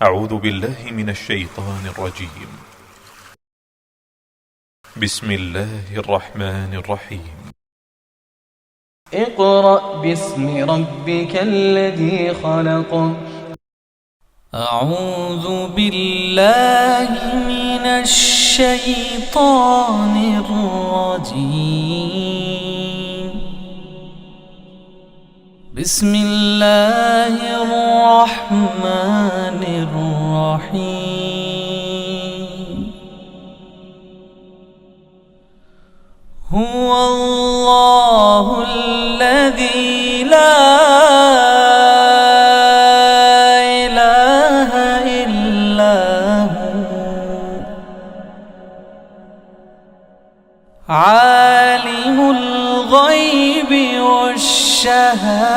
أعوذ بالله من الشيطان الرجيم. بسم الله الرحمن الرحيم. اقرأ باسم ربك الذي خلق. أعوذ بالله من الشيطان الرجيم. بسم الله الرحمن الرحيم. هو الله الذي لا إله إلا هو عالم الغيب والشهادة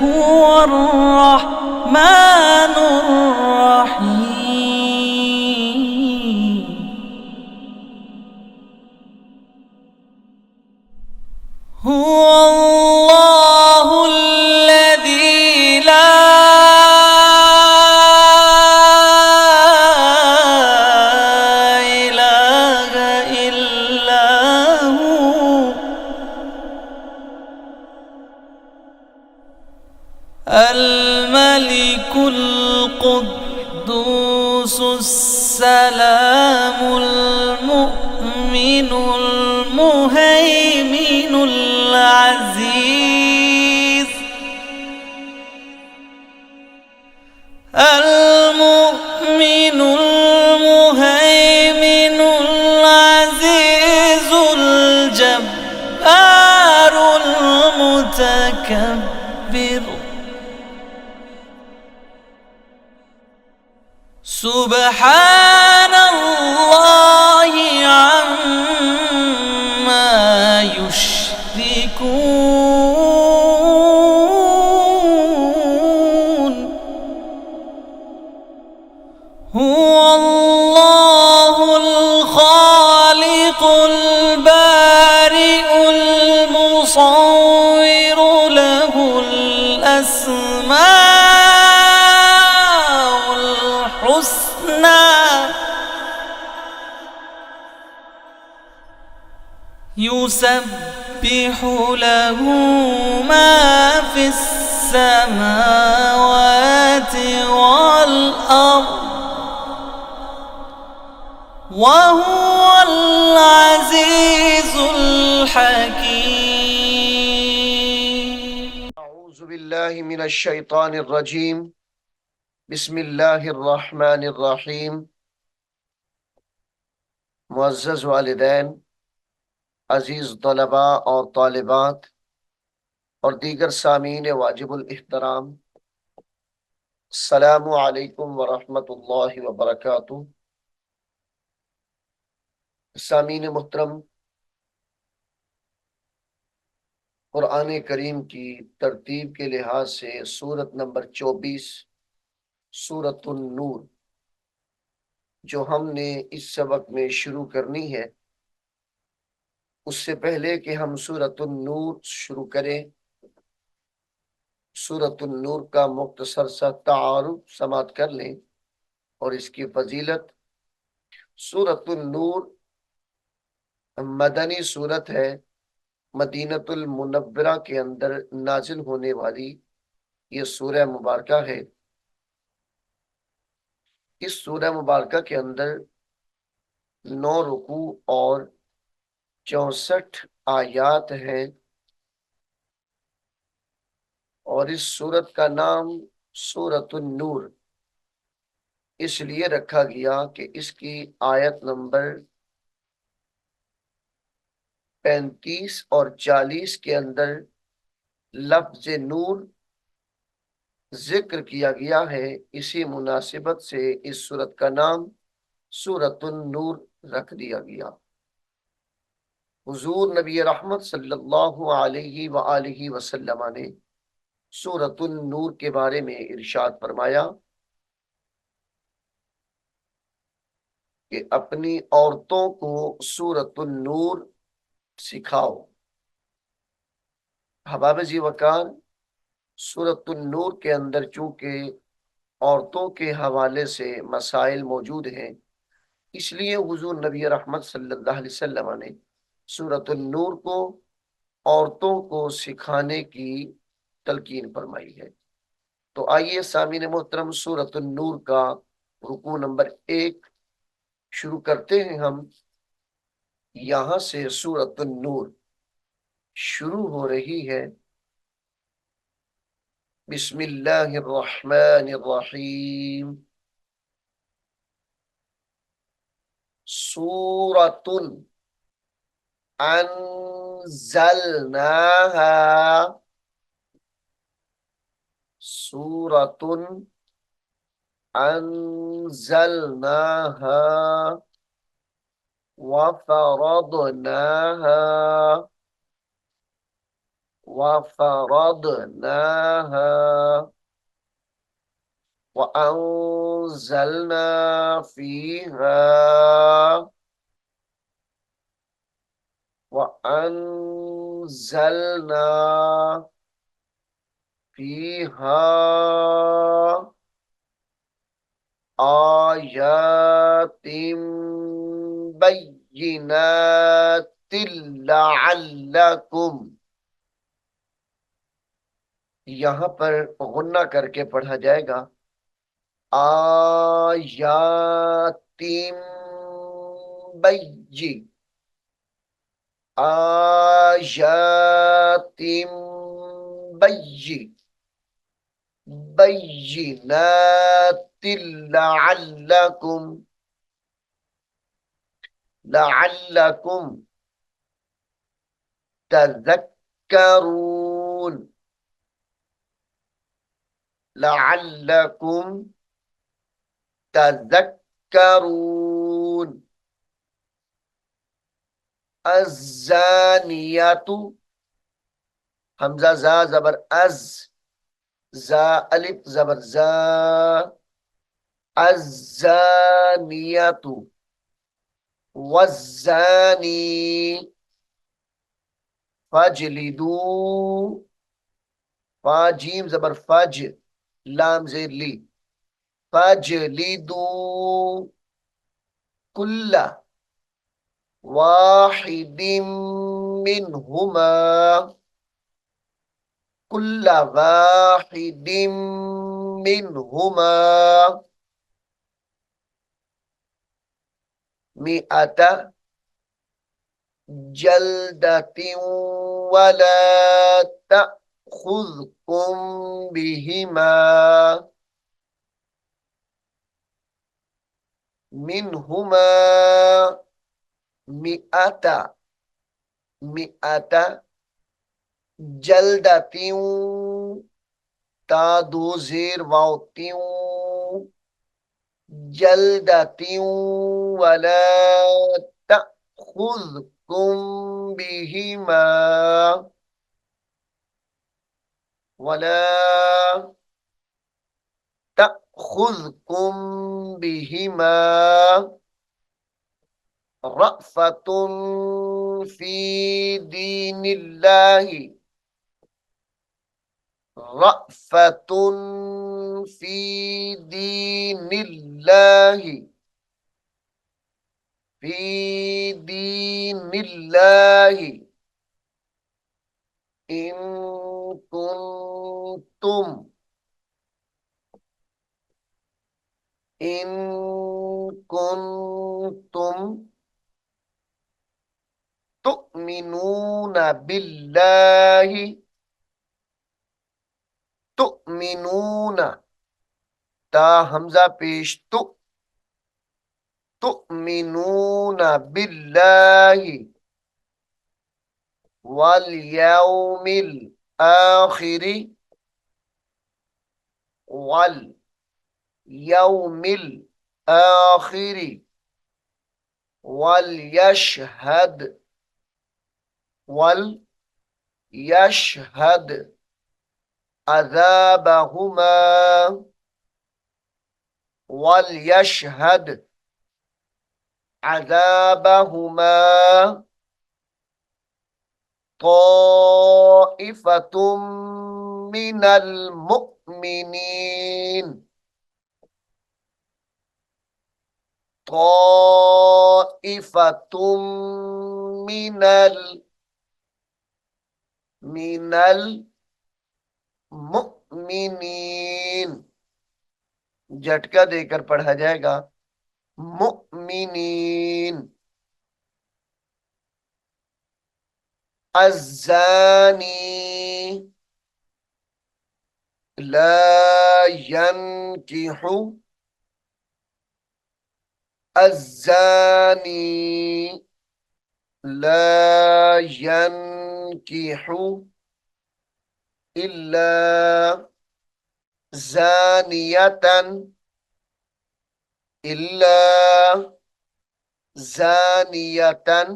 هو الرحمن الرحيم. هو الله الذي لا إله إلا هو الملك القدوس السلام المؤمن المهيمن العزيز المؤمن المهيمن العزيز الجبار المتكبر. سبحان الله عما يشركون. هو الله الخالق البارئ المصور له الأسماء الحسنى يسبح له ما في السماوات والأرض وهو العزيز الحكيم. أعوذ بالله من الشيطان الرجيم. بسم الله الرحمن الرحيम. मुअज़्ज़ज़ वालिदैन, अजीज तलबा और तालिबात और दीगर सामीन वाजिबुल इहतराम, अस्सलामु अलैकुम व रहमतुल्लाहि व बरकातुहू। सामीन मुहतरम, कुरान करीम की तरतीब के लिहाज से सूरत नंबर 24 सूरतुन नूर जो हमने इस सबक में शुरू करनी है, उससे पहले कि हम सूरतुन नूर शुरू करें, सूरतुन नूर का मुख्तसर सा तारुफ समात कर लें और इसकी फजीलत। सूरतुन नूर मदनी सूरत है, मदीनतुल मुनव्वरा के अंदर नाजिल होने वाली ये सूरह मुबारका है। इस सूरह मुबारका के अंदर 9 रुकू और 64 आयात हैं और इस सूरत का नाम सूरतुन नूर इसलिए रखा गया कि इसकी आयत नंबर 35 और 40 के अंदर लफ्ज नूर जिक्र किया गया है। इसी मुनासिबत से इस सूरत का नाम सूरतुन नूर रख दिया गया। हुजूर नबी रहमत सल्लल्लाहु अलैहि व आलिहि वसल्लम ने सूरतुन नूर के बारे में इरशाद फरमाया कि अपनी औरतों को सूरतुन नूर सिखाओ। हबाब जी वकार, सूरतुन नूर के अंदर चूंकि औरतों के हवाले से मसाइल मौजूद हैं। इसलिए हुजूर नबी रहमत सल्लल्लाहु अलैहि वसल्लम ने सूरत नूर को औरतों को सिखाने की तलकीन फरमाई है। तो आइए सामीन मोहतरम, सूरत नूर का रुकू नंबर 1 शुरू करते हैं हम। यहां से सूरत नूर शुरू हो रही है। बिस्मिल्लाहिर्रहमानिर्रहीम। सूरतुन अंजलनाहा। सूरतुन अंजलनाहा वफरदनाहा वफरदनाहा वअंजलना फीहा वअंजलना फीहा आयातिम बय्यिनातिल लअल्लकुम। यहां पर गुन्ना करके पढ़ा जाएगा आयातिम बय्यि आयातिम बय्यि बय्यिनातिल लअल्लकुम लअल्लकुम तज़क्करून लअल्लकुम तज़क्करून। अज़्ज़ानियतु हमजा जा जबर अज, जा अलिफ जबर जा। अज़्ज़ानियतु वज़्ज़ानी फजलिदू। फाजीम जबर फज, लाम जेर ली। फजलिदू कुल्ला वाहिदिम मिनहुमा कुल्ला वाहिदिम मिनहुमा मिअता जल्दतिन वला तअखुज़कुम बिहिमा मिनहुमा मिअता मिअता जल्दतिन ता दो जेर वाव त्यों जल्दतिन वला तअखुज़कुम बिहिमा वला तअखुज़कुम बिहिमा रअफ़तुन फी दीनिल्लाहि रअफ़तुन फी दीनिल्लाहि फी दीनिल्लाहि इन कुंतुम इन कुंतुम तुमिनूना बिल्लाहि तुमिनूना ता हमजा पेश तुमिनूना बिल्लाहि वल यौमिल आखिरी वल यौमिल आखिरी वल यशहद अज़ाबहुमा वल यशहद अज़ाबहुमा ताइफ़तुम मिनल मुमिनीन ताइफतुम मिनल मुमिनीन, झटका देकर पढ़ा जाएगा मुमिनीन। अज़्ज़ानी ला यंकिहु, अज़्ज़ानी ला यंकिहु इल्ला ज़ानियतन, इल्ला ज़ानियतन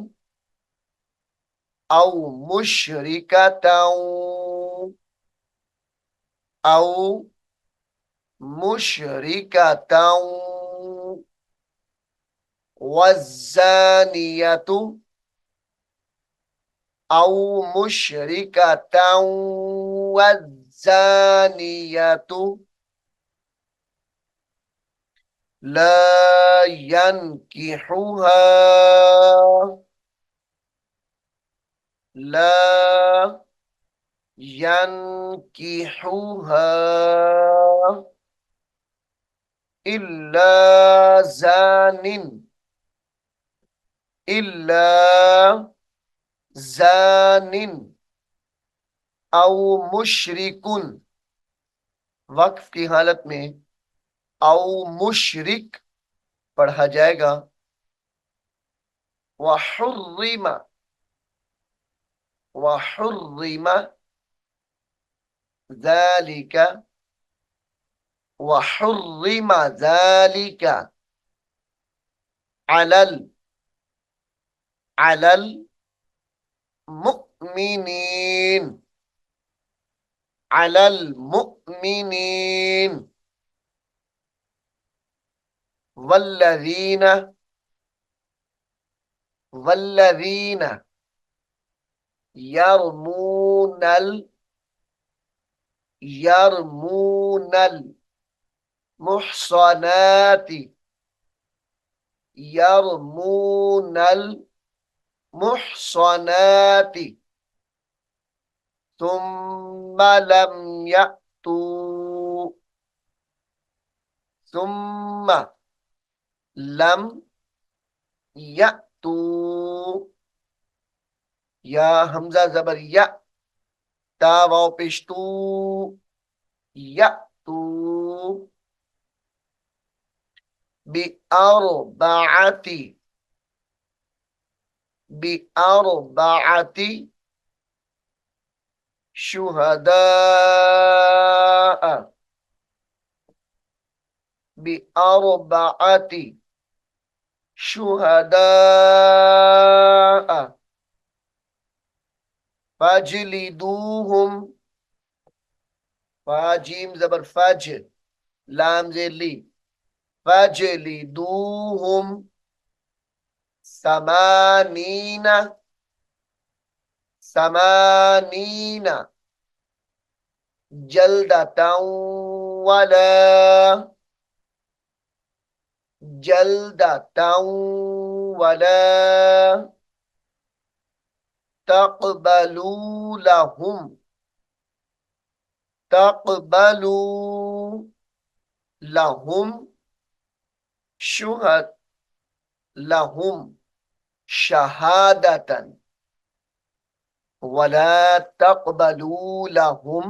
औ मुशरिकतौ, औ मुशरिकतौ वज़्ज़ानियतु औ मुशरिकतौ वज़्ज़ानियतु ला यंकिहुहा, ला यंकिहुहा इल्ला ज़ानिन, इल्ला ज़ानिन औ मुशरिकुन, वक्फ की हालत में औ मुशरिक पढ़ा जाएगा। वहुर्रिमा, वहुर्रिमा ज़ालिका, वहुर्रिमा ज़ालिका अलल, अलल मुमिनीन, अलल मुमिनीन वल्लज़ीना, वल्लज़ीना यरमूनल, यरमूनल मुहसनाति, यरमूनल मुहसनाति सुम्मा लम यअतू, सुम्मा लम यअतू, या हमजा जबर या, ता वाव पेश तू, यअतू बिअरबअति, बिअरबअति शुहदाअ, बिअरबअति शुहदाअ फजलिदूहुम, फाजीम जबर फज, लाम जेली, फजलिदूहुम समानीना, समानीना जल्दतौ वला, जल्दतौ वला तक़बलू लहुम, तक़बलू लहुम शुहद, लहुम शहादतन वला तक़बलू लहुम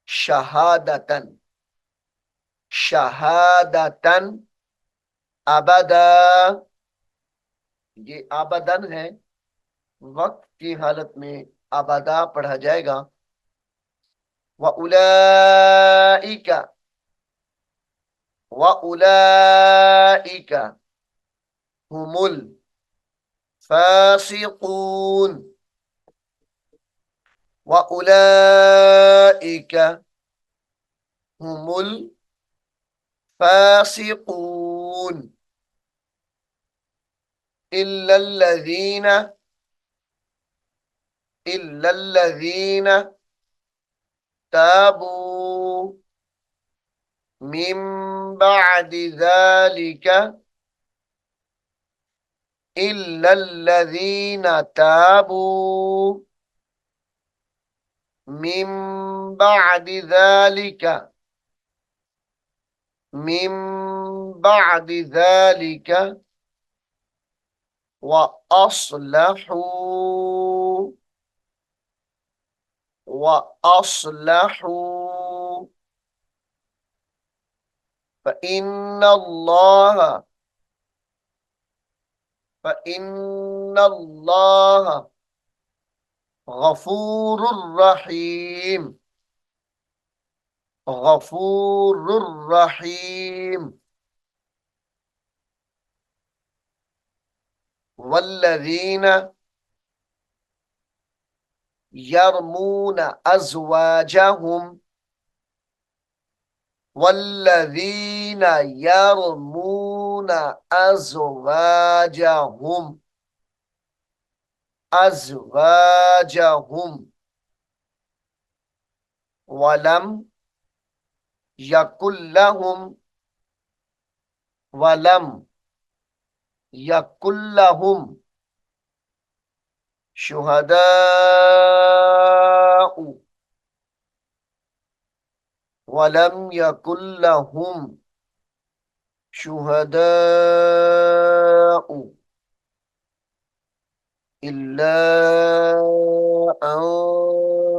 शहादतन, शहादतन अबदा, ये अबदन है, वक्त की हालत में अबदा पढ़ा जाएगा। व उलाइका, व उलाइका हुमुल फासिकून, व उलाइका हुमुल फासिकून इल्लल्लज़ीना, इल्लल्लज़ीना ताबू मिन बअदि ज़ालिका इल्लल्लज़ीना ताबू मिन बअदि ज़ालिका मिन बअदि ज़ालिका व अस्लहू व अस्लहू फ़इन्नल्लाह फ़इन्नल्लाह गफूरुर रहीम गफूरुर रहीम। वल्लज़ीना यरमून अज़वाजहुम वल्लज़ीन यरमून अज़वाजहुम वलम यकुल्लहुम वलम यकुल्लहुम शुहदाउ वलम यकुल्लहुम शुहदाउ इल्ला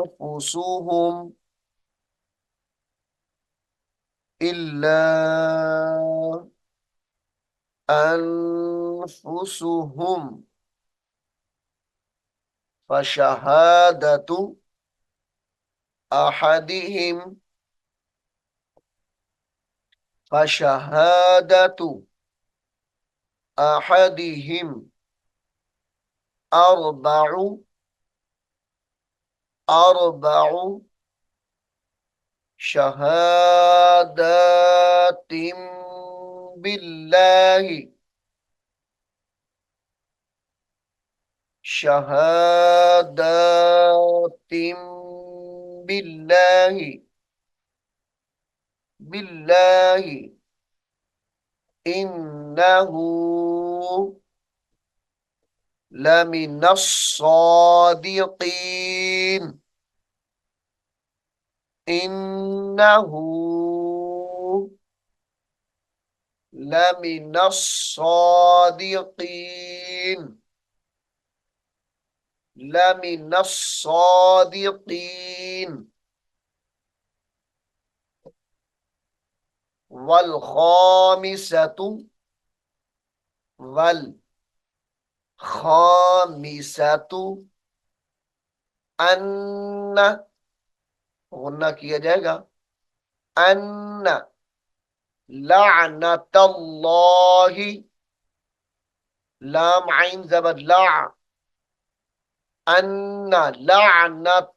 अनफुसुहुम इल्ला अनफुसुहुम फशहादतु अहदिहिम फशहादतु अहदिहिम अर्बउ अर्बउ शहादातिम बिल्लाहि शहादातिम बिल्लाहि बिल्लाहि इन्नहु लमिनस्सादिकीन इन्नहु लमिनस्सादिकीन लमिनस्सादिकीन वल खामिसतु वल खामिसतु अन्ना गुन्ना किया जाएगा अन्ना लानतल्लाहि लाम आइन ज़बर ला अन्ना लानतल्लाहि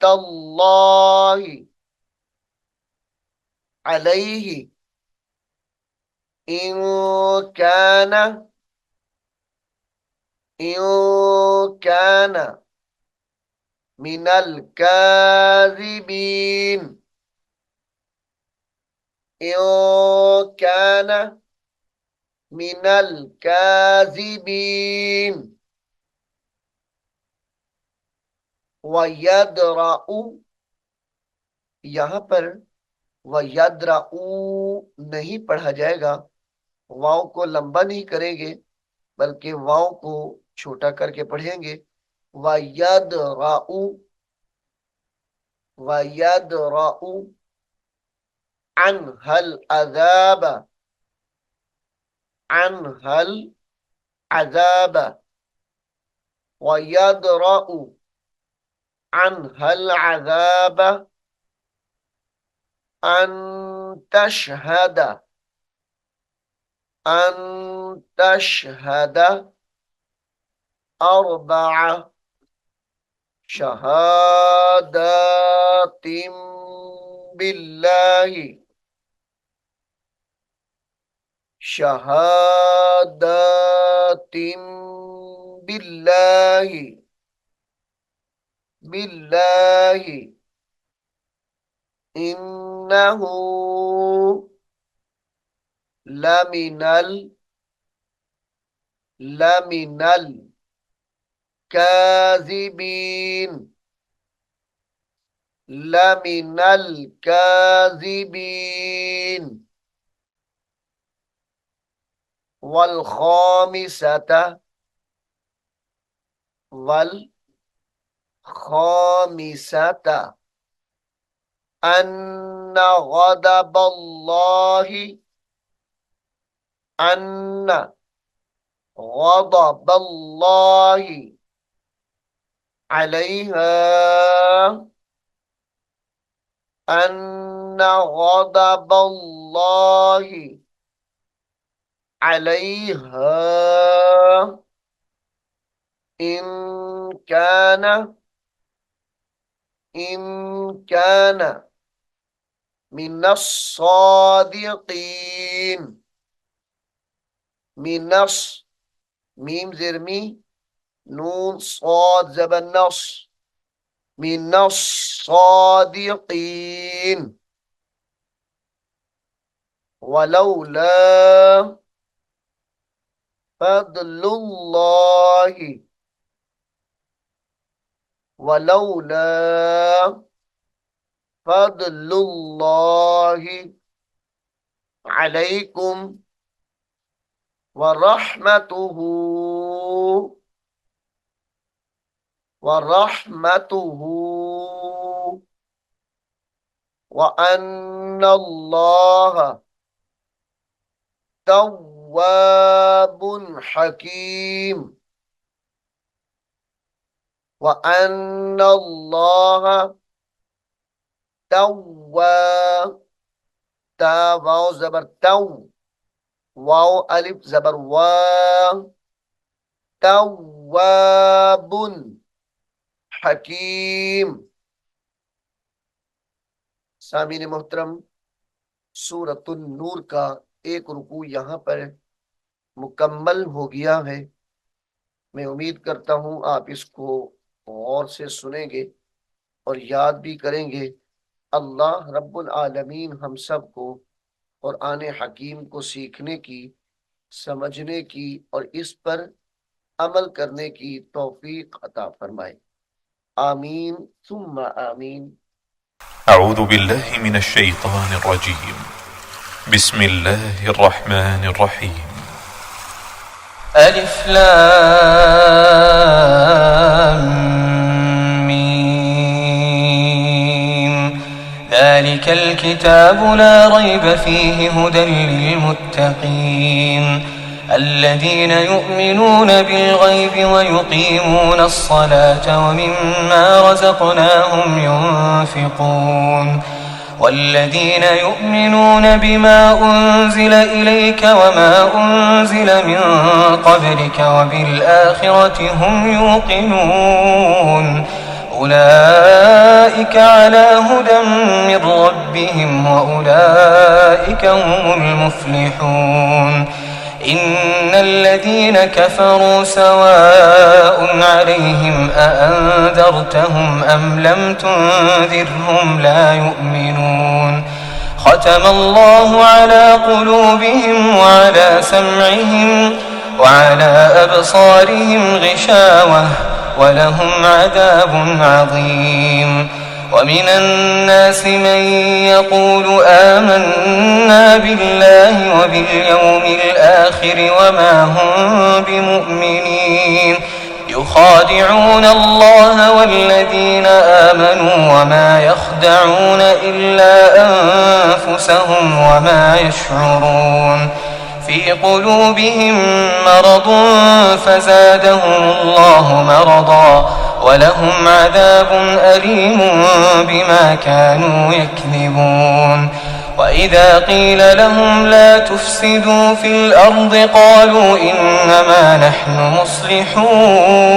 अलैहि इन काना मिनल काज़िबीन इन काना मिनल काज़िबीन वयद्रउ यहाँ पर वयद्रउ नहीं पढ़ा जाएगा, वाव को लंबा नहीं करेंगे बल्कि वाव को छोटा करके पढ़ेंगे। वयद्रउ वयद्रउ अनहल अज़ाब अनहल अज़ाब वयद्रउ अनहल अज़ाब अन तशहद अर्बअ शहादातिम बिल्लाहि शहादातिम बिल्लाहि बिल्लाहि इन्नहु लमिनल लमिनल काज़िबीन, लमिनल काज़िबीन। वल खामिसता, वल खामिसता अन्ना गदबल्लाहि, अन्ना गदबल्लाहि अलैहा, अन्ना गदबल्लाहि अलैहा इन काना मिनस सादिकीन, मिनस मीम ज़िरमी नून साद ज़बर नस, मिनस सादिकीन। वलौला फदलुल्लाहि, वलौला फदलुल्लाहि अलैकुम वरहमतुहु, वरहमतुहु व अन्नल्लाह तव्वाबुन हकीम, व अन्नल्लाह तव्वाब, ता वाव ज़बर तव, वाव अलिफ ज़बर वा, तव्वाबुन हकीम। सामीन मोहतरम, सूरतुन नूर का एक रुकू यहाँ पर मुकम्मल हो गया है। मैं उम्मीद करता हूँ आप इसको गौर से सुनेंगे और याद भी करेंगे। अल्लाह रब्बुल आलमीन हम सब को कुरान हकीम को सीखने की, समझने की और इस पर अमल करने की तौफीक अता फरमाए। आमीन सुम्मा आमीन। अऊज़ु बिल्लाहि मिनश शैतानिर रजीम। बिस्मिल्लाहिर रहमानिर रहीम। अलिफ लाम मीम, ज़ालिकल किताबु ला रैब फ़ीहि हुदल लिलमुत्तक़ीन, الذين يؤمنون بالغيب ويقيمون الصلاة ومما رزقناهم ينفقون، والذين يؤمنون بما أنزل إليك وما أنزل من قبلك وبالآخرة هم يوقنون، أولئك على هدى من ربهم وأولئك هم المفلحون. إن الذين كفروا سواء عليهم أأنذرتهم أم لم تنذرهم لا يؤمنون. ختم الله على قلوبهم وعلى سمعهم وعلى أبصارهم غشاوة ولهم عذاب عظيم. ومن الناس من يقول آمنا بالله وباليوم الآخر وما هم بمؤمنين، يخادعون الله والذين آمنوا وما يخدعون إلا أنفسهم وما يشعرون. في قلوبهم مرض فزادهم الله مرضا ولهم عذاب أليم بما كانوا يكذبون. وإذا قيل لهم لا تفسدوا في الأرض قالوا إنما نحن مصلحون.